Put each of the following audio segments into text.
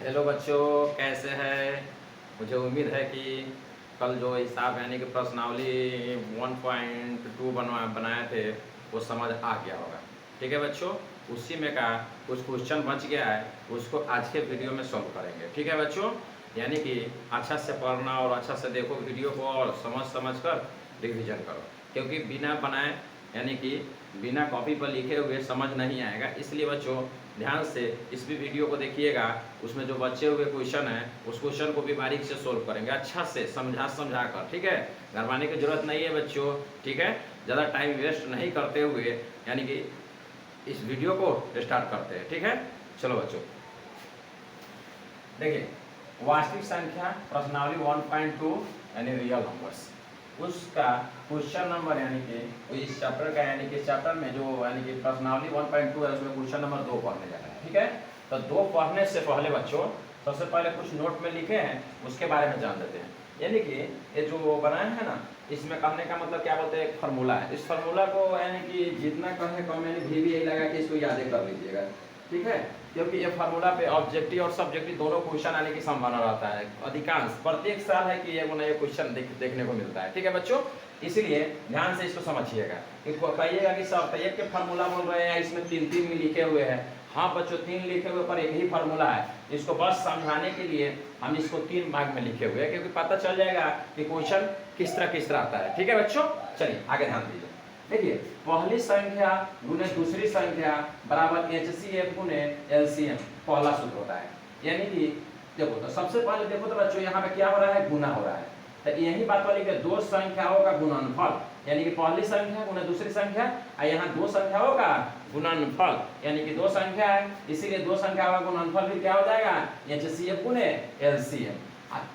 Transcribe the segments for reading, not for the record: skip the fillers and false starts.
Hello बच्चों, कैसे हैं। मुझे उम्मीद है कि कल जो हिसाब यानी कि प्रश्नावली 1.2 बनाए थे वो समझ आ गया होगा। ठीक है बच्चों, उसी में का कुछ क्वेश्चन बच गया है, उसको आज के वीडियो में सॉल्व करेंगे। ठीक है बच्चों, यानी कि अच्छा से पढ़ना और अच्छा से देखो वीडियो को और समझ कर रिवीजन करो, क्योंकि बिना बनाए यानी कि बिना कॉपी पर लिखे हुए समझ नहीं आएगा। इसलिए बच्चों ध्यान से इस भी वीडियो को देखिएगा, उसमें जो बचे हुए क्वेश्चन हैं उस क्वेश्चन को भी बारीक से सोल्व करेंगे, अच्छा से समझा कर। ठीक है, घबराने की जरूरत नहीं है बच्चों। ठीक है, ज़्यादा टाइम वेस्ट नहीं करते हुए यानी कि इस वीडियो को स्टार्ट करते हैं। ठीक है, चलो बच्चों देखिए, वास्तविक संख्या प्रश्नावली 1.2 यानी रियल नंबर्स, उसका क्वेश्चन नंबर यानी कि इस चैप्टर का यानी कि चैप्टर में जो यानी कि प्रश्नावली 1.2 है उसमें क्वेश्चन नंबर 2 पढ़ने जा रहा है। ठीक है, तो 2 पढ़ने से पहले बच्चों सबसे पहले कुछ नोट में लिखे हैं उसके बारे में जान लेते हैं। यानी कि ये जो बनाए हैं ना, इसमें कहने का मतलब क्या बोलते हैं, एक फार्मूला है। इस फार्मूला को यानी कि जितना कहे कम यानी भी यही लगा कि इसको याद कर लीजिएगा। ठीक है, क्योंकि ये फार्मूला पे ऑब्जेक्टिव और सब्जेक्टिव दोनों क्वेश्चन आने की संभावना रहता है। अधिकांश प्रत्येक साल है कि ये नया क्वेश्चन देखने को मिलता है। ठीक है बच्चों, इसलिए ध्यान से इसको समझिएगा। कहिएगा कि सर एक के फार्मूला बोल रहे हैं, इसमें 3 में लिखे हुए हैं। हाँ बच्चों, 3 लिखे हुए पर एक ही फार्मूला है। इसको बस समझाने के लिए हम इसको 3 भाग में लिखे हुए हैं, क्योंकि पता चल जाएगा कि क्वेश्चन किस तरह आता है। ठीक है बच्चों, चलिए आगे ध्यान दीजिए। देखिए, पहली संख्या गुने दूसरी संख्या बराबर HCF गुने LCM पहला सूत्र होता है। यानी कि देखो तो सबसे पहले देखो तो बच्चों यहाँ पे क्या हो रहा है, गुना हो रहा है। तो यही बात वाली कि दो संख्याओं का गुणनफल यानी कि पहली संख्या गुने दूसरी संख्या, और यहाँ दो संख्याओं का गुणनफल यानी कि दो संख्या है, इसीलिए दो संख्याओं का गुणनफल भी क्या हो जाएगा, HCF गुने LCM।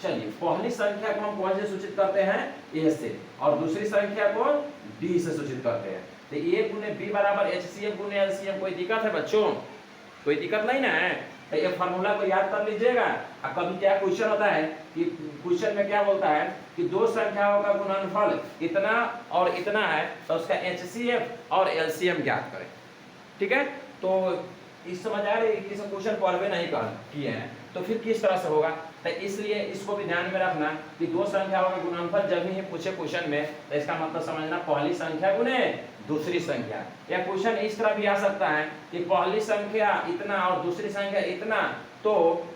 चलिए, पहली संख्या को हम कौन से सूचित करते हैं, A से, और दूसरी संख्या को D से सूचित करते हैं। तो A गुने B बराबर HCF गुने LCM। कोई दिक्कत है बच्चों? कोई दिक्कत नहीं ना है। तो ये फार्मूला को याद कर लीजिएगा। और कभी क्या क्वेश्चन होता है कि क्वेश्चन में क्या बोलता है कि दो संख्याओं का गुणनफल इतना और इतना है, तो उसका HCF और LCM ज्ञात करें। ठीक है, तो इस समझ आ रही है कि क्वेश्चन पढ़वे नहीं किए हैं तो फिर किस तरह से होगा। तो इसलिए इसको भी ध्यान में रखना कि दो संख्याओं का गुणनफल जब भी पूछे क्वेश्चन में, तो इसका मतलब समझना पहली संख्या गुने दूसरी संख्या। या क्वेश्चन इस तरह भी आ सकता है कि पहली संख्या इतना और दूसरी संख्या इतना, तो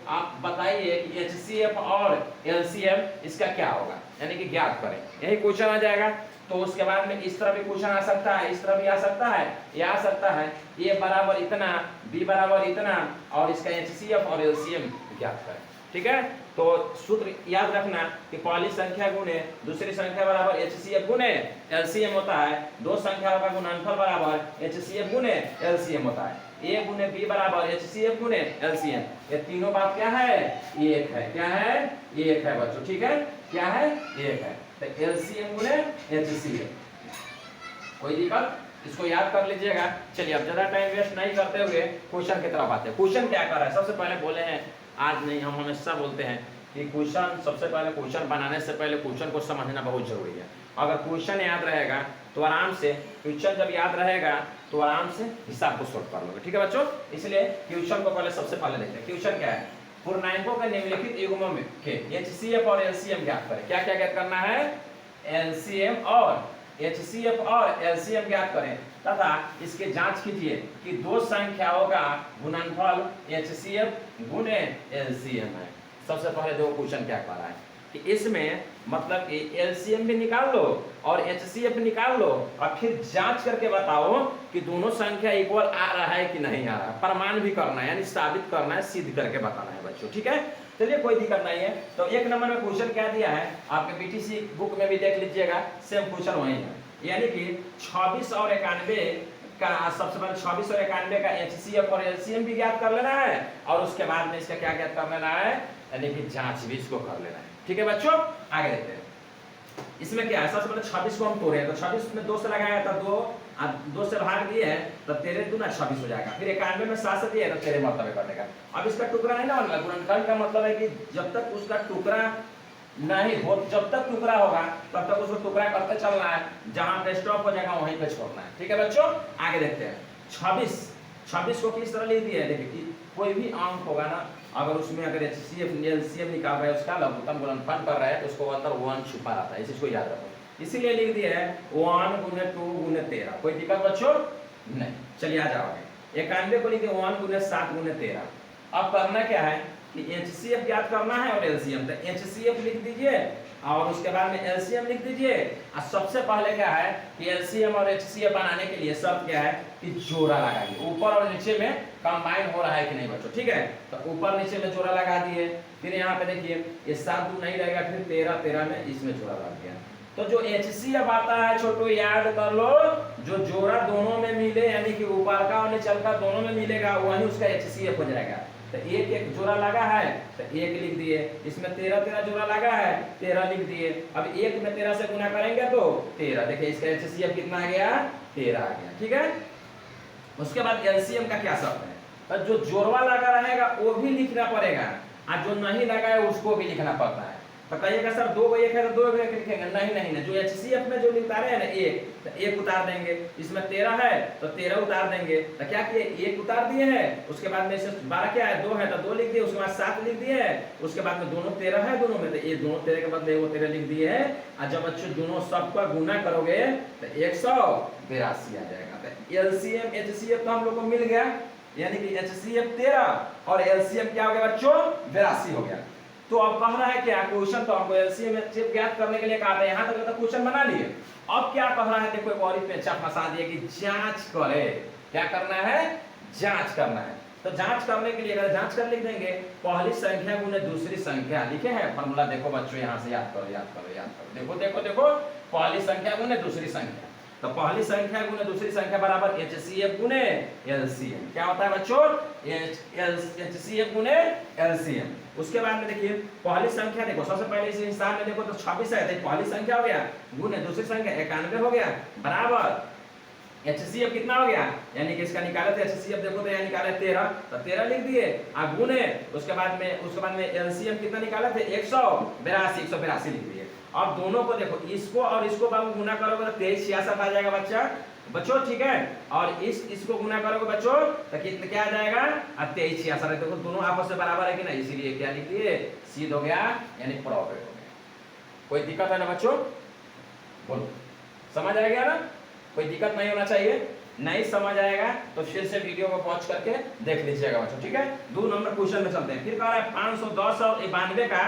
आप बताइए कि HCF और LCM इसका क्या होगा, यानी कि ज्ञात करें। यही क्वेश्चन आ जाएगा। तो उसके बाद में इस तरह भी क्वेश्चन आ सकता है, इस तरह भी आ सकता है, ये आ सकता है A बराबर इतना, B बराबर इतना, और इसका HCF और LCM ज्ञात करें। ठीक है, तो सूत्र याद रखना कि पहली संख्या गुने दूसरी संख्या बराबर HCF गुने LCM होता है। दो संख्याओं का गुणनफल बराबर HCF गुने LCM होता है। A गुने B बराबर HCF गुने LCM। ये तीनों बात क्या है, एक है। क्या है, एक है बच्चों। ठीक है, क्या है, एक है। तो LCM गुने HCF। कोई दिक्कत, इसको याद कर लीजिएगा। चलिए, अब ज्यादा टाइम वेस्ट नहीं करते हुए क्वेश्चन की तरफ आते हैं। क्वेश्चन क्या कर रहा है, सबसे पहले बोले हैं, आज नहीं हम हमेशा बोलते हैं कि क्वेश्चन सबसे पहले क्वेश्चन बनाने से पहले क्वेश्चन को समझना बहुत जरूरी है। अगर क्वेश्चन याद रहेगा तो आराम से, क्वेश्चन जब याद रहेगा तो आराम से हिसाब को सॉल्व कर लोगे। ठीक है बच्चों, इसलिए क्वेश्चन को पहले सबसे पहले देखते हैं। क्वेश्चन क्या है, पूर्णांकों के निम्नलिखित युग्मों में के HCF और LCM ज्ञात करें। क्या क्या ज्ञात करना है, LCM और HCF और LCM ज्ञात करें तथा इसके जांच कीजिए कि दो संख्याओं का गुणनफल HCF गुने LCM है। सबसे पहले दो क्वेश्चन क्या कर रहा है कि इसमें मतलब कि LCM भी निकाल लो और HCF निकाल लो, और फिर जांच करके बताओ कि दोनों संख्या इक्वल आ रहा है कि नहीं आ रहा है। प्रमाण भी करना है, यानी साबित करना है, सिद्ध करके बताना है बच्चों। ठीक है, चलिए कोई दिक्कत नहीं है। तो एक नंबर में क्वेश्चन क्या दिया है, आपके BTC बुक में भी देख लीजिएगा, सेम क्वेश्चन वही है। यानी कि 26 और 91 का, सबसे पहले 26 और 91 का HCF और LCM भी ज्ञात कर लेना है, और उसके बाद में इसका क्या ज्ञात कर लेना है, यानी कि जांच भी इसको कर लेना है। ठीक है बच्चों, आगे देखते हैं। इसमें क्या है, सबसे पहले 26 को हम तोड़े हैं, तो 26 में 2 से लगाया था, 2 से भाग दिए हैं तो 13 दूना 26 हो जाएगा। फिर 91 में 7 से दिए तो 13 मरतबे कटेगा। अब इसका टुकड़ा नहीं ना बनना, गुणनफल का मतलब है कि जब तक उसका टुकड़ा नहीं हो, जब तक टुकड़ा होगा तब तक उसको टुकड़ा करते चलना है, जहां पे स्टॉप हो जाएगा वहीं पे छोड़ना है। ठीक है बच्चों, आगे देखते हैं। 26 26 को किस तरह लिख दिया है, देखिए कि कोई भी अंक होगा ना, अगर उसमें अगर HCF LCM निकाल रहा है, उसका लघुत्तम गुणनफल कर रहा है, तो उसको अंदर 1 छुपा रहता है, इस चीज को याद रखो। इसीलिए लिख दिया है 1 गुने 2 गुने 13। कोई दिक्कत बच्चों नहीं। चलिए आ जाओ आगे। 91 को लिखिए 1 गुने 7 गुने 13। अब करना क्या है कि HCF ज्ञात करना है और LCM, तो HCF लिख दीजिए और उसके बाद में LCM लिख दीजिए। और सबसे पहले क्या है कि LCM और HCF बनाने के लिए शर्त क्या है कि जोड़ा लगाइए। ऊपर और नीचे में कंबाइन हो रहा है कि नहीं बच्चों, ठीक है। तो ऊपर नीचे में जोड़ा लगा दिए, फिर यहाँ पे देखिए ये 7 दूर नहीं रहेगा, फिर 13 में इसमें जोड़ा लग गया। तो जो HCF आता है छोटू याद कर लो, जो जोड़ा दोनों में मिले यानी कि ऊपर का और नीचे का दोनों में मिलेगा वही उसका HCF हो जाएगा। तो एक एक जोड़ा लगा है तो एक लिख दिए, इसमें 13 जोड़ा लगा है 13 लिख दिए। अब एक में 13 से गुना करेंगे तो 13, देखिए इसका HCF कितना आ गया 13 आ गया, ठीक है। उसके बाद LCM का क्या शर्त है, तो जो जोड़वा लगा रहेगा वो भी लिखना पड़ेगा और जो नहीं लगा है उसको भी लिखना पड़ता है। तो कहिएगा सर 2 को 1 है तो 2 को 1 लिखेंगे, नहीं, जो HCF में जो उतारे हैं ना 1, तो 1 उतार देंगे। इसमें 13 है तो 13 उतार देंगे। तो क्या किए 1 उतार दिए हैं, उसके बाद में 12 क्या है 2 है तो 2 लिख दिए, उसके बाद 7 लिख दिए, उसके बाद में दोनों 13 है दोनों में, तो ये दोनों 13 के बदले वो 13 लिख दिए है। और जब बच्चों दोनों सबका गुना करोगे तो 182 आ जाएगा। तो LCM HCF तो हम लोग को मिल गया, यानी कि HCF 13 और LCM क्या हो गया बच्चों 82 हो गया। तो अब कह रहा है क्या क्वेश्चन, तो आपको LCM HCF ज्ञात करने के लिए कहा था, यहाँ तक तो क्वेश्चन बना लिए। अब क्या कह रहा है देखो, एक और पेचा फंसा दिया कि जांच करे। क्या करना है, जांच करना है। तो जांच करने के लिए अगर जांच कर लिख देंगे पहली संख्या गुने दूसरी संख्या, लिखे हैं फॉर्मूला देखो बच्चों, यहाँ से याद करो, देखो पहली संख्या गुने दूसरी संख्या। तो पहली संख्या गुने दूसरी संख्या बराबर HCF गुने LCM। क्या होता है बच्चों HCF गुने LCM। उसके बाद में देखिए पहली संख्या देखो, सबसे पहले इस हिसाब में देखो तो 26 है, तो पहली संख्या हो गया गुने दूसरी संख्या 91 हो गया बराबर HCF कितना हो गया, यानी कि इसका निकाले थे HCF देखो तो यहाँ निकाले 13, तो 13 लिख दिए और गुने उसके बाद में LCM कितना निकाले थे 182 लिख दिए। अब दोनों को देखो, इसको और इसको बाबू गुना करोगे तो 2366 आ जाएगा बच्चों, ठीक है। और इसको गुना करोगे बच्चों तो कितना क्या आ जाएगा 2366। देखो दोनों आपस में बराबर है कि नहीं, इसीलिए क्या लिख दिए सीध हो गया, यानी प्रॉफिट हो गया। कोई दिक्कत है ना बच्चों, बोलो समझ आ गया ना, कोई दिक्कत नहीं होना चाहिए। नहीं समझ आएगा तो फिर से वीडियो को पॉज करके देख लीजिएगा बच्चों, ठीक है। 2 नंबर क्वेश्चन में चलते हैं। फिर कह रहा है 510 और 92 का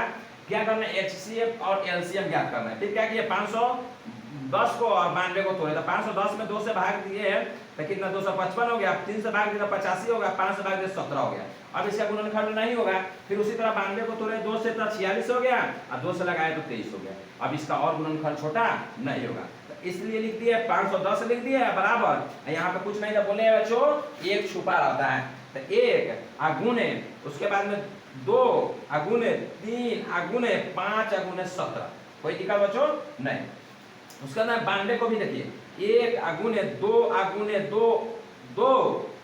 क्या करना है, HCF और LCM ज्ञात करना है। फिर क्या किया 510 को और 92 को तोड़े, तो 510 में 2 से भाग दिए तो कितना 255 हो गया, 3 से भाग दिया 85 होगा, 5 से भाग दिया 17 हो गया। अब इसका गुणनखंड नहीं होगा, फिर उसी तरह 92 को तोड़े 2 से तो 46 हो गया और 2 से लगाए तो 23 हो गया। अब इसका और गुणनखंड छोटा नहीं होगा, इसलिए लिख दिया 510 लिख दिया बराबर, यहाँ पे कुछ नहीं था बोले बच्चों 1 छुपा रहता है, तो 1 अगुने उसके बाद में 2 अगुने 3 अगुने 5 अगुने 17। कोई दिक्कत बच्चों नहीं। उसके बाद 92 को भी देखिए 1 अगुने 2 अगुने 2 2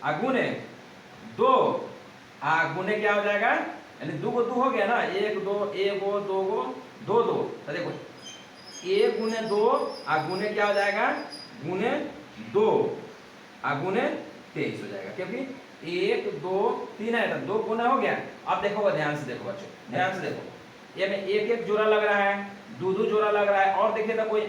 अगुने 2 अगुने क्या हो जाएगा, यानी 2 को 2 हो गया ना, 1 2 1 2 2 2 2, तो देखो 1 गुने 2 गुने क्या हो जाएगा गुने 2 गुने 23 हो जाएगा, क्योंकि 1 2 3 है तो 2 गुना हो गया। अब देखो ध्यान से देखो बच्चों, ध्यान से देखो, ये में एक जोड़ा लग रहा है, 2 जोड़ा लग रहा है, और देखिए तो कोई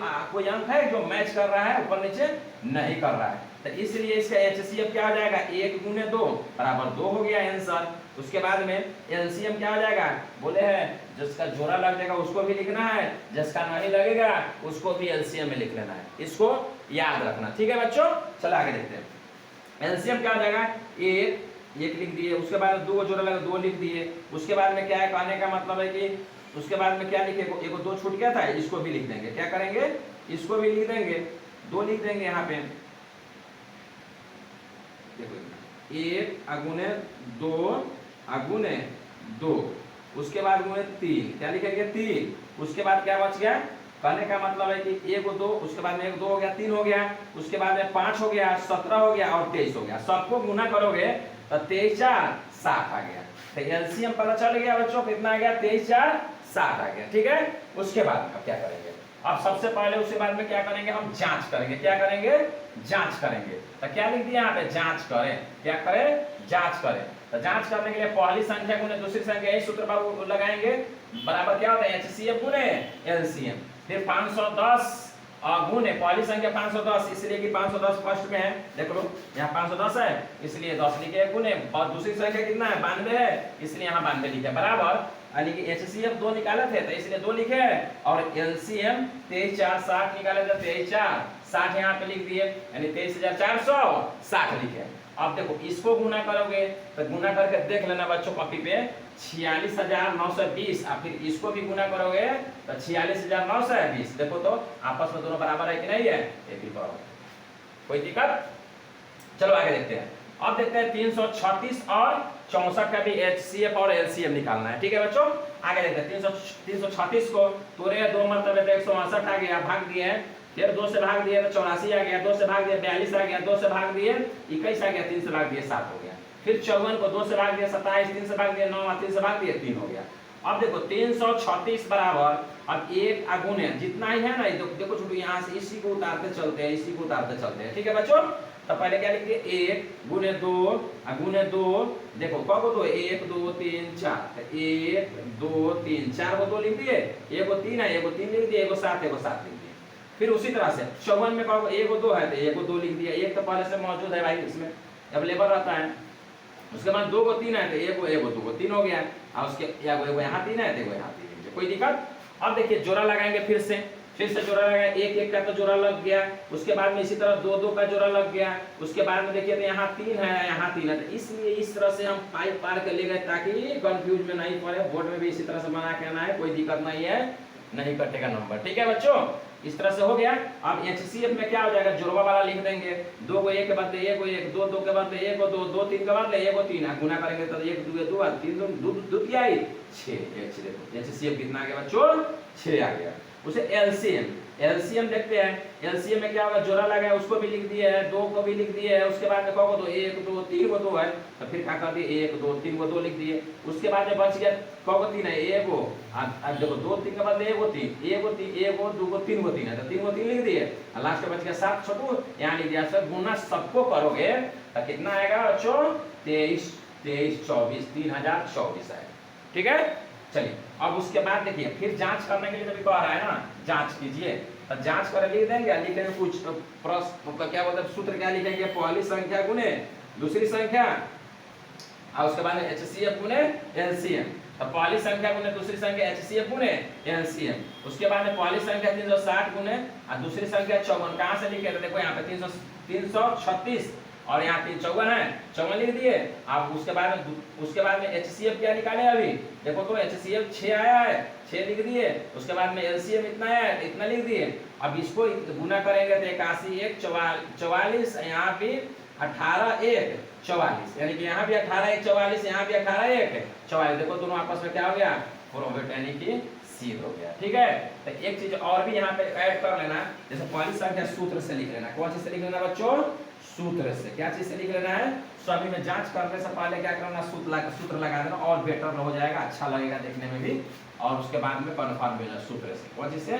अंक है जो मैच कर रहा है, ऊपर नीचे नहीं कर रहा है, तो इसलिए इसका HCF क्या हो जाएगा 1 गुने 2 बराबर 2 हो गया आंसर। उसके बाद में LCM क्या हो जाएगा, बोले हैं जिसका जोड़ा लग जाएगा उसको भी लिखना है, जिसका नहीं लगेगा उसको भी LCM में लिख लेना है, इसको याद रखना, ठीक है बच्चों। चलो आगे देखते हैं। LCM क्या हो जाएगा 1 लिख दिए, उसके बाद 2 जोड़ा लगा 2 लिख दिए। उसके बाद में क्या है, कहने का मतलब है कि उसके बाद में क्या लिखे, एक 2 छूट गया था, इसको भी लिख देंगे। क्या करेंगे, इसको भी लिख देंगे, 2 लिख देंगे यहाँ पे, देखो 1 अगुने 2 अगुने 2, उसके बाद गुने 3, क्या लिखेंगे 3। उसके बाद क्या बच गया, कहने का मतलब है कि 1 2, उसके बाद में 1 2 हो गया 3 हो गया, उसके बाद में 5 हो गया 17 हो गया और 23 हो गया। सबको गुना करोगे तो 23 4 7 आ गया। तो LCM पता चल गया बच्चों कितना आ गया 23 4 7 आ गया, ठीक है। उसके बाद अब क्या करेंगे, अब सबसे पहले उसके बाद में क्या करेंगे, हम जांच करेंगे। क्या करेंगे, जांच करेंगे। तो क्या लिख दिया यहाँ पे, जांच करें। क्या करें, जांच करें। तो जांच करने के लिए पहली संख्या गुने दूसरी संख्या, यही सूत्र पर लगाएंगे। बराबर क्या होता है, HCF गुने LCM। फिर 510 गुने पहली संख्या 510, इसलिए कि 510 फर्स्ट में है, देख लो यहाँ 510 है इसलिए 10 लिखे, गुने और दूसरी संख्या कितना है, 92 है, इसलिए यहाँ 92 लिखे, बराबर। यानी कि HCF 2 निकाले थे तो इसलिए 2 लिखे, और LCM 23 4 60 निकाले थे, 23 4 60 यहाँ पे लिख दिए, यानी 23,460 लिखे। अब देखो इसको गुना करोगे तो गुना करके देख लेना बच्चों कॉपी पे, 46,920। अब फिर इसको भी गुना करोगे तो 46,920। देखो तो आपस में दोनों बराबर है कि नहीं है, ये भी बराबर, कोई दिक्कत। चलो आगे देखते हैं। अब देखते हैं 336 और 64 का भी HCF और LCM निकालना है, ठीक है बच्चों। आगे देखते हैं 336 को तोड़े 2 मरतबे तो 162 आ गया, भाग दिए, फिर 2 से भाग दिए तो 84 आ गया, 2 से भाग दिए 42 आ गया, 2 से भाग दिए 21 आ गया, 3 से भाग दिए 7 हो गया। फिर 54 को 2 से भाग दिए 27, 3 से भाग दिए 9, 3 से भाग दिए 3 हो गया। अब देखो 336 बराबर, अब 1 गुने जितना ही है ना, देखो छोटू यहाँ से इसी को उतारते चलते हैं, इसी को उतारते चलते हैं, ठीक है बच्चों। तो पहले क्या लिख दिए, 1 गुने 2 गुने 2, देखो कब 2, 1 2 3 4, 1 2 3 4 को 2 लिख दिए, एगो 3 है, एगो 3 लिख दिए, एगो 7 लिख दिए। फिर उसी तरह से 54 में कब 1 2 है तो 1 2 लिख दिया, 1 तो पहले से मौजूद है भाई, इसमें अवेलेबल रहता है। उसके बाद 2 को 3 है तो 1 2 को 3 हो गया, और उसके एगो यहाँ 3 है तो एगो यहाँ 3, कोई दिक्कत। अब देखिए जोड़ा लगाएंगे, फिर से जोड़ा लगाए, 1 1 का तो जोड़ा लग गया, उसके बाद में इसी तरह 2 2 का जोड़ा लग गया, उसके बाद में देखिए तो यहाँ 3 है, यहाँ 3 है, तो इसलिए इस तरह से हम पाइप पार कर ले गए ताकि कंफ्यूज में नहीं पड़े। बोर्ड में भी इसी तरह से बना के आना है, कोई दिक्कत नहीं है, नहीं कटेगा नंबर, ठीक है बच्चों। इस तरह से हो गया। अब HCF में क्या हो जाएगा, जोड़वा वाला लिख देंगे, 2 को 1 के बदले 1 को 1, 2 2 के बदले 1 को 2, 2 3 के बदले 1 को 3, गुना करेंगे तो 1 2 2 3 2 2 क्या है 6, देखो HCF कितना आ गया बच्चों, 6 आ गया। उसे LCM देखते हैं। LCM में क्या होगा, जोड़ा लगा उसको भी लिख दिए है, 2 को भी लिख दिए है, उसके बाद में कहो तो 1 2 3 को 2 है, तो फिर क्या कर दिए 1 2 3 को 2 लिख दिए, उसके बाद में बच गया कहो 3 है, 1 को अब देखो 2 3 के बाद 1 को 3 1 को 3 1 को 2 को 3 को 3 है, तो 3 को 3 लिख दिए, और लास्ट में बच गया 7 छोटू, यहाँ लिख दिया। सर गुना सबको करोगे तो कितना आएगा बच्चों, 23 23 24 3024 आएगा, ठीक है। चलिए अब उसके बाद देखिए फिर जांच करने के लिए जब कह रहा है ना, जांच कीजिए, तो जांच कर लिख देंगे, लिखेंगे कुछ प्रश्न, मतलब क्या बोलते हैं सूत्र, क्या लिखेंगे, पहली संख्या गुने दूसरी संख्या, और उसके बाद HCF गुने LCM। तो पहली संख्या गुने दूसरी संख्या HCF गुने LCM, उसके बाद में पहली संख्या 360 गुने और दूसरी संख्या 54। कहाँ से लिखे, देखो यहाँ पे 336 और यहाँ 54 है, 54 लिख दिए। अब उसके बाद में HCF क्या निकाले, अभी देखो तो HCF 6 आया है, 6 लिख दिए, उसके बाद में LCM इतना है, इतना लिख दिए। अब इसको गुना करेंगे तो 81 1 44, यहाँ भी 18 1 44, यानी कि यहाँ भी 18 1 44, यहाँ भी 18 1 44, देखो दोनों आपस में क्या हो गया, प्रोबेट यानी कि सीध हो गया, ठीक है। तो एक चीज और भी यहाँ पे ऐड कर लेना, जैसे पहली संख्या सूत्र से लिख लेना, कौन सी से लिख लेना बच्चों, सूत्र से। क्या चीज से लिख लेना है, सभी में जांच करने से पहले क्या करना, सूत्र लगा देना, और बेटर हो जाएगा, अच्छा लगेगा देखने में भी, और उसके बाद में कन्फर्म भी सूत्र से, कौन चीज से,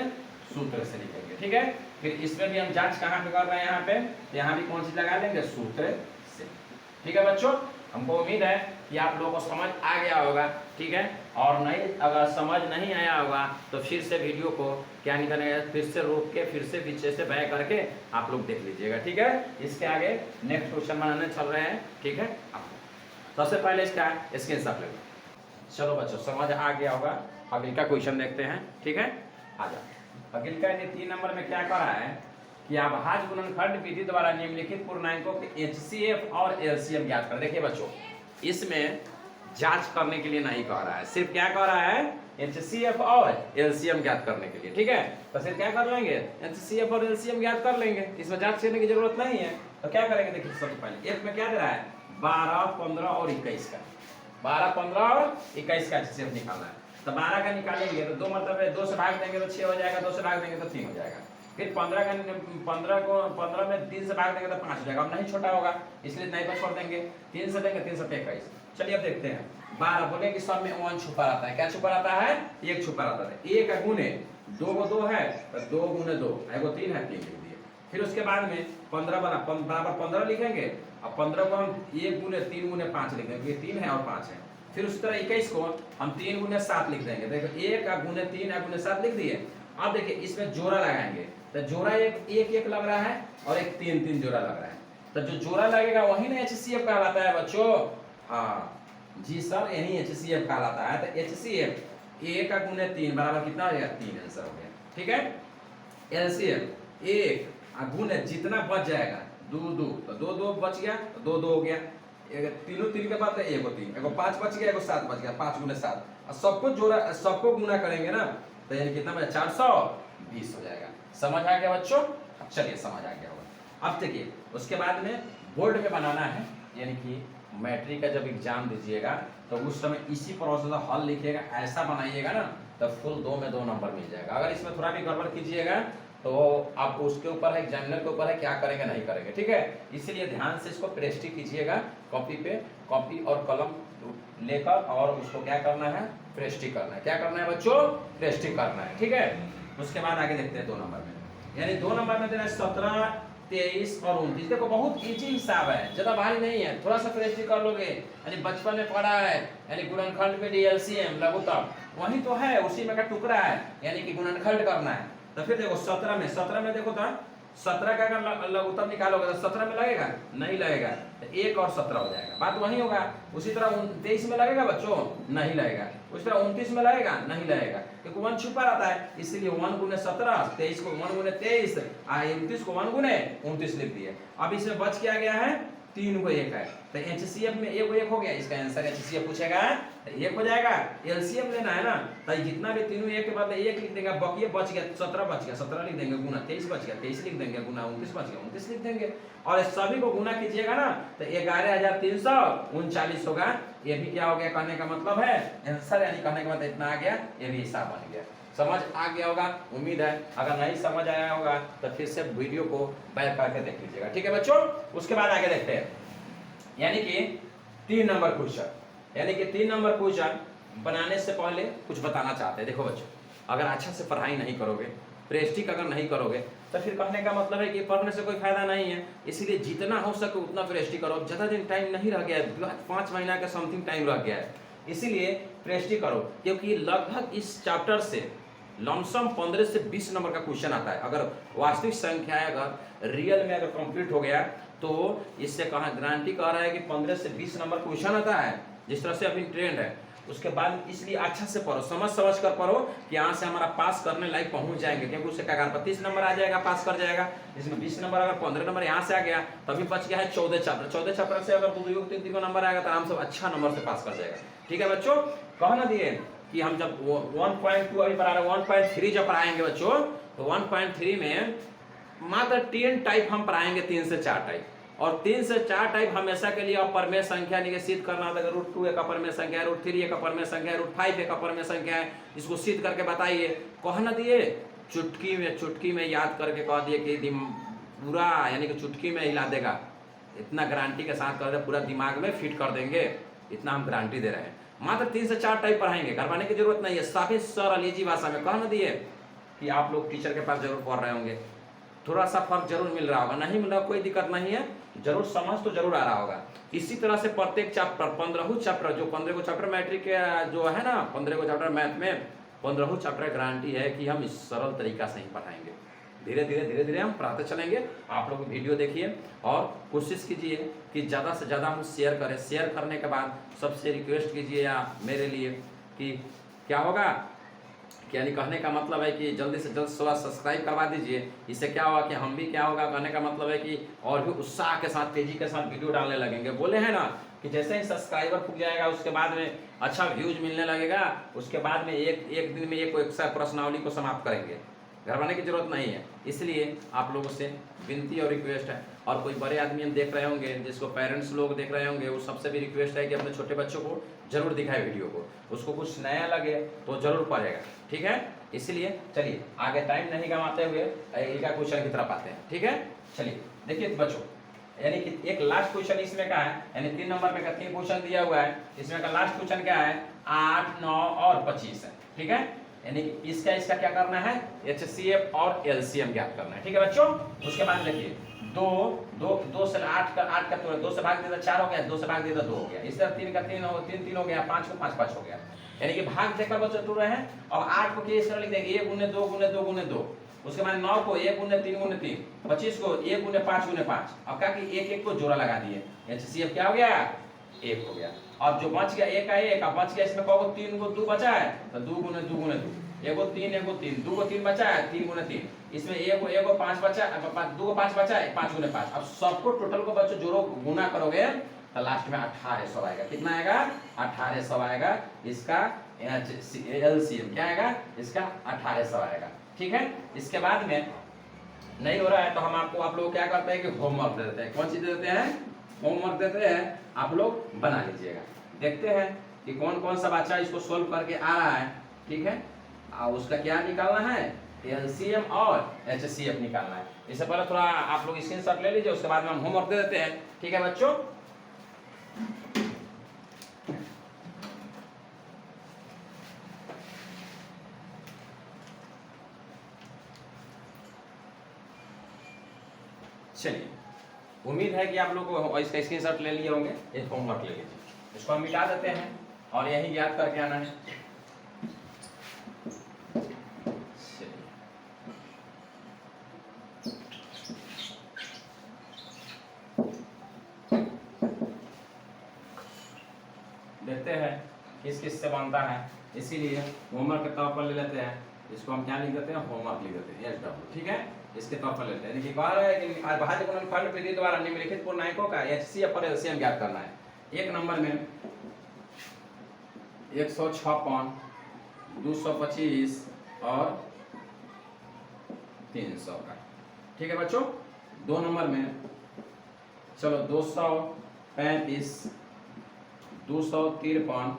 सूत्र से लिखेंगे, ठीक है। फिर इसमें भी हम जांच कहाँ पे कर रहे हैं, यहाँ पे, तो यहाँ भी कौन सी लगा लेंगे, सूत्र से, ठीक है बच्चों। हमको उम्मीद है कि आप लोगों को समझ आ गया होगा, ठीक है। और नहीं, अगर समझ नहीं आया होगा तो फिर से वीडियो को क्या नहीं करेंगे, फिर से रोक के फिर से पीछे से बैक करके आप लोग देख लीजिएगा, ठीक है। इसके आगे नेक्स्ट क्वेश्चन बनाने चल रहे हैं, ठीक है। सबसे पहले इसका स्क्रीनशॉट ले लो। चलो बच्चों समझ आ गया होगा, अगले का क्वेश्चन देखते हैं, ठीक है। आ जाओ, अगले का 3 नंबर में क्या कर रहा है कि अभाज्य गुणनखंड विधि द्वारा निम्नलिखित पूर्णांकों के HCF और LCM ज्ञात कर। देखिए बच्चों, इसमें जांच करने के लिए नहीं कह रहा है, सिर्फ क्या कह रहा है, HCF और LCM ज्ञात करने के लिए, ठीक है। तो फिर क्या कर लेंगे, HCF और LCM ज्ञात कर लेंगे, इसमें जांच करने की जरूरत नहीं है। तो क्या करेंगे, देखिए सबसे पहले एक में क्या दे रहा है, 12 15 और 21 का, 12 15 और 21 का HCF निकालना है। तो 12 का निकालेंगे तो 2 मतलब 2 से भाग देंगे तो 6 हो जाएगा, 2 से भाग देंगे तो 3 हो जाएगा। फिर 15 में 3 से भाग देंगे तो 5 हो जाएगा, अब नहीं छोटा होगा इसलिए नहीं पर छोड़ देंगे, 3 से देंगे 3 से 21। चलिए अब देखते हैं, 12 बोले कि सब में 1 छुपा रहता है, क्या छुपा रहता है, 1 छुपा रहता है, 1 गुने 2 को 2 है तो 2 गुने 2 एगो 3 है 3 लिख दिए। फिर उसके बाद में 15 बराबर 15 लिखेंगे। अब 15 को हम 1 गुने 3 गुने 5 लिख देंगे, 3 है और 5 है। फिर उस तरह 21 को हम 3 गुने 7 लिख देंगे। देखो 1 गुने 3 गुने 7 लिख दिए। अब देखिए इसमें जोड़ा लगाएंगे तो जोड़ा एक लग रहा है और एक 3 जोड़ा लग रहा है। तो जो जोड़ा लगेगा वही ना HCF कहलाता है बच्चों। हाँ जी सर, यही HCF कहलाता है। तो HCF 1 गुने 3 बराबर कितना हो जाएगा? 3 आंसर हो गया। ठीक है, LCM 1 गुने जितना बच जाएगा 2 तो 2 बच गया तो 2 हो गया। तीनों 3 के बाद एगो 3 एगो 5 बच गया, एगो 7 बच गया। 5 गुने 7 और सबको जोड़ा सबको गुना करेंगे ना तो यानी कितना बचा? 420 हो जाएगा। समझ आ गया बच्चों? चलिए समझ आ गया होगा। अब देखिए उसके बाद में बोर्ड में बनाना है, यानी कि मैट्रिक का जब एग्जाम दीजिएगा तो उस समय इसी प्रोसेस हल लिखिएगा, ऐसा बनाइएगा ना तो फुल 2 में 2 नंबर मिल जाएगा। अगर इसमें थोड़ा भी गड़बड़ कीजिएगा तो आपको उसके ऊपर है, एग्जामिनर के ऊपर है क्या करेंगे नहीं करेंगे। ठीक है, इसीलिए ध्यान से इसको प्रेस्टिक कीजिएगा। कॉपी पे कॉपी और कलम लेकर और उसको क्या करना है? प्रेस्टिक करना है। क्या करना है बच्चों? प्रेस्टिक करना है। ठीक है, उसके बाद आगे देखते हैं 2 नंबर में, यानी 2 नंबर में देना 17, 23 और 29। देखो बहुत इजी हिसाब है, ज्यादा भारी नहीं है, थोड़ा सा प्रेस्टिक कर लोगे। यानी बचपन में पढ़ा है, यानी गुणनखंड में DLCM लघुत्तम वही तो है, उसी में का टुकड़ा है, यानी कि गुणनखंड करना है। तो फिर देखो 17 में देखो तो 17 का अगर लघुत्तम निकालोगे तो 17 में लगेगा? नहीं लगेगा, तो 1 और 17 हो जाएगा। बात वही होगा। उसी तरह 23 में लगेगा बच्चों? नहीं लगेगा। उसी तरह 29 में लगेगा? नहीं लगेगा, क्योंकि 1 छुपा रहता है। इसलिए 1 गुने 17, 23 को 1 गुने 23, 29 को 1 गुने 29 लिख दिए। अब इसमें बच क्या गया है? 3 को 1 है, तो HCF में 1 को 1 हो गया। इसका आंसर HCF पूछेगा तो 1 हो जाएगा। LCM लेना है ना, तो जितना भी तीनों 1 के बदले 1 लिख देंगे, बाकी बच गया 17 बच गया, 17 लिख देंगे, गुना 23 बच गया, 23 लिख देंगे, गुना 29 बच गया, 29 लिख देंगे। और सभी को गुना कीजिएगा ना तो 11,339 होगा। ये भी क्या हो गया कहने का मतलब है? आंसर, यानी कहने का मतलब इतना आ गया। ये भी हिसाब बन गया। समझ आ गया होगा उम्मीद है। अगर नहीं समझ आया होगा तो फिर से वीडियो को बैक करके देख लीजिएगा। ठीक है बच्चों, उसके बाद आगे देखते हैं, यानी कि 3 नंबर क्वेश्चन। यानी कि 3 नंबर क्वेश्चन बनाने से पहले कुछ बताना चाहते हैं। देखो बच्चों, अगर अच्छा से पढ़ाई नहीं करोगे, प्रेस्टिक अगर नहीं करोगे तो फिर कहने का मतलब है कि पढ़ने से कोई फायदा नहीं है। इसीलिए जितना हो सके उतना प्रेस्टिक करो। ज़्यादा दिन टाइम नहीं रह गया है, 5 महीना का समथिंग टाइम रह गया है, इसीलिए प्रेस्टिक करो। क्योंकि लगभग इस चैप्टर से लमसम 15 से 20 नंबर का क्वेश्चन आता है। अगर वास्तविक संख्या अगर रियल में अगर कंप्लीट हो गया तो इससे कहा गारंटी कह रहा है कि 15 से 20 नंबर क्वेश्चन आता है, जिस तरह से अभी ट्रेंड है। उसके बाद इसलिए अच्छा से पढ़ो, समझ कर पढ़ो कि यहाँ से हमारा पास करने लायक पहुंच जाएंगे। क्योंकि उससे क्या 30 नंबर आ जाएगा, पास कर जाएगा। इसमें 20 नंबर अगर 15 नंबर यहाँ से आ गया तभी बच गया है 14 चैप्टर। 14 चैप्टर से अगर 2 3 नंबर आएगा तो आराम से अच्छा नंबर से पास कर जाएगा। ठीक है बच्चों, कहना दिए कि हम जब 1.2 अभी पढ़ा रहे 1.3 जब पढ़ाएंगे बच्चों तो 1.3 में मात्र 10 टाइप हम पढ़ाएंगे, 3 से 4 टाइप। और 3 से 4 टाइप हमेशा के लिए अपरमेय संख्या निश्चित करना होता है। √2 एक अपरमेय संख्या है, √3 एक अपरमेय संख्या है, √5 एक अपरमेय संख्या है। इसको सिद्ध करके बताइए। कहना दिए चुटकी में याद करके कह दिए कि पूरा यानी कि चुटकी में हिला देगा। इतना गारंटी के साथ कर दे, पूरा दिमाग में फिट कर देंगे, इतना हम गारंटी दे रहे हैं। मात्र 3 से 4 टाइप पढ़ाएंगे, करवाने की जरूरत नहीं है। साफी सरल इजी भाषा में कहना दिए कि आप लोग टीचर के पास जरूर पढ़ रहे होंगे, थोड़ा सा फर्क जरूर मिल रहा होगा, नहीं मिल रहा कोई दिक्कत नहीं है, जरूर समझ तो जरूर आ रहा होगा। इसी तरह से प्रत्येक चैप्टर 15 चैप्टर जो 15 को चैप्टर मैट्रिक के जो है ना 15 को चैप्टर मैथ में 15 चैप्टर गारंटी है कि हम इस सरल तरीका से ही पढ़ाएंगे। धीरे धीरे हम पढ़ाते चलेंगे। आप लोग वीडियो देखिए और कोशिश कीजिए कि ज़्यादा से ज़्यादा हम शेयर करें। शेयर करने के बाद सबसे रिक्वेस्ट कीजिए या मेरे लिए कि क्या होगा, यानी कहने का मतलब है कि जल्दी से जल्द सब्सक्राइब करवा दीजिए। इससे क्या होगा कि हम भी क्या होगा, कहने का मतलब है कि और भी उत्साह के साथ तेजी के साथ वीडियो डालने लगेंगे। बोले हैं ना कि जैसे ही सब्सक्राइबर फूक जाएगा उसके बाद में अच्छा व्यूज मिलने लगेगा, उसके बाद में एक दिन में एक प्रश्नावली को समाप्त करेंगे। घबराने की जरूरत नहीं है। इसलिए आप लोगों से विनती और रिक्वेस्ट है, और कोई बड़े आदमी हम देख रहे होंगे, जिसको पेरेंट्स लोग देख रहे होंगे, वो सबसे भी रिक्वेस्ट है कि अपने छोटे बच्चों को जरूर दिखाए वीडियो को, उसको कुछ नया लगे तो जरूर पढ़ेगा। ठीक है, इसलिए चलिए आगे टाइम नहीं गंवाते हुए एक क्वेश्चन की तरफ आते हैं। ठीक है, चलिए देखिए बच्चों, यानी कि एक लास्ट क्वेश्चन इसमें का है, यानी 3 नंबर पे का 3 क्वेश्चन दिया हुआ है। इसमें का लास्ट क्वेश्चन क्या है, 8, 9 और 25 है। ठीक है, यानी कि इसका क्या करना है, HCF और LCM ज्ञात करना है। ठीक है बच्चों, उसके बाद देखिए 2 से 8 का 2 से भाग दिया 4 हो गया, 2 से भाग दिया 2 हो गया, इस तरह 3 का 3 हो 3 हो गया, 5 को 5 हो गया, यानी कि भाग देकर बच्चों टूट रहे हैं। और 8 को किस तरह लिख देंगे, 1 गुने 2 गुने 2 गुने 2। उसके बाद 9 को 1 गुने 3 गुने 3, 25 को 1 गुने 5 गुने 5। अब क्या कि एक एक को जोड़ा लगा दिए, HCF क्या हो गया, 1 हो गया। और जो बच गया 1 का 1, अब बच गया इसमें कहोगे 3 को 2 बचा है तो 2 गुने 2 गुने 2, 1 को 3 1 को 3, 2 को 3 बचा है 3 गुने 3, इसमें 1 को 5 बचा है, 2 को 5 बचा है 5 गुने 5। अब सबको टोटल को बच्चों जोड़ो गुना करोगे तो लास्ट में 1800 आएगा। कितना आएगा, 1800 आएगा। इसका LCM क्या आएगा, इसका 1800 आएगा। ठीक है, इसके बाद में नहीं हो रहा है तो हम आप लोग क्या करते हैं कि होमवर्क दे देते हैं। कौन सी दे देते हैं, होमवर्क देते हैं, आप लोग बना लीजिएगा। देखते हैं कि कौन कौन सा बच्चा इसको सोल्व करके आ रहा है। ठीक है, उसका क्या निकालना है, LCM और HCF निकालना है। इससे पहले थोड़ा आप लोग स्क्रीनशॉट ले लीजिए, उसके बाद में हम होमवर्क दे देते हैं। ठीक है बच्चों, चलिए उम्मीद है कि आप लोग को इसका स्क्रीनशॉट ले लिए होंगे। एक होमवर्क ले लीजिए, इसको हम मिटा देते हैं और यही याद करके आना है। देखते हैं किस किस से बनता है, इसीलिए होमवर्क के तौर पर ले लेते हैं। इसको हम क्या लिख देते हैं, होमवर्क लिख देते हैं, SW। ठीक है, इसके तौर पर लेते हैं। देखिए कह रहा है कि अभाज्य गुणनफल विधि द्वारा निम्नलिखित पूर्णांकों का HCF और LCM ज्ञात करना है। एक नंबर में 156, 225 और 300 का। ठीक है बच्चों, 2 नंबर में चलो 235, 253,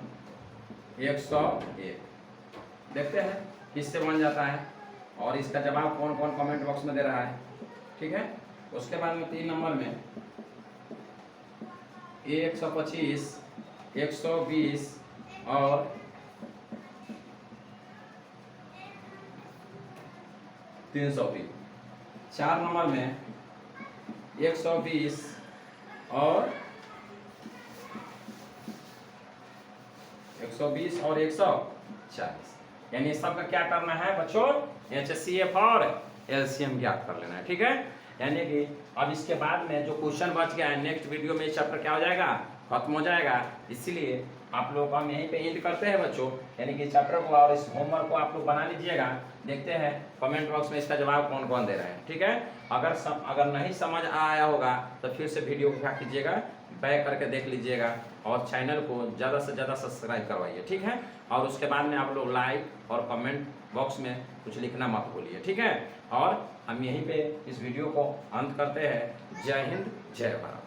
101। देखते हैं किससे बन जाता है और इसका जवाब कौन कौन कमेंट बॉक्स में दे रहा है। ठीक है, उसके बाद में 3 नंबर में 125, 120 और 303। 4 नंबर में 120 और 140, यानी सबका क्या करना है बच्चों, HCF और LCM ज्ञात कर लेना है। ठीक है, यानी कि अब इसके बाद में जो क्वेश्चन बच गया है नेक्स्ट वीडियो में चैप्टर क्या हो जाएगा, खत्म हो जाएगा। इसीलिए आप लोग को हम यहीं पे एंड करते हैं बच्चों, यानी कि चैप्टर को और इस होमवर्क को आप लोग बना लीजिएगा। देखते हैं कमेंट बॉक्स में इसका जवाब कौन कौन दे रहे हैं। ठीक है, अगर नहीं समझ आया होगा तो फिर से वीडियो को क्या कीजिएगा, बैक करके देख लीजिएगा और चैनल को ज़्यादा से ज़्यादा सब्सक्राइब करवाइए। ठीक है, और उसके बाद में आप लोग लाइक और कमेंट बॉक्स में कुछ लिखना मत भूलिए। ठीक है, और हम यहीं पे इस वीडियो को अंत करते हैं। जय हिंद, जय भारत।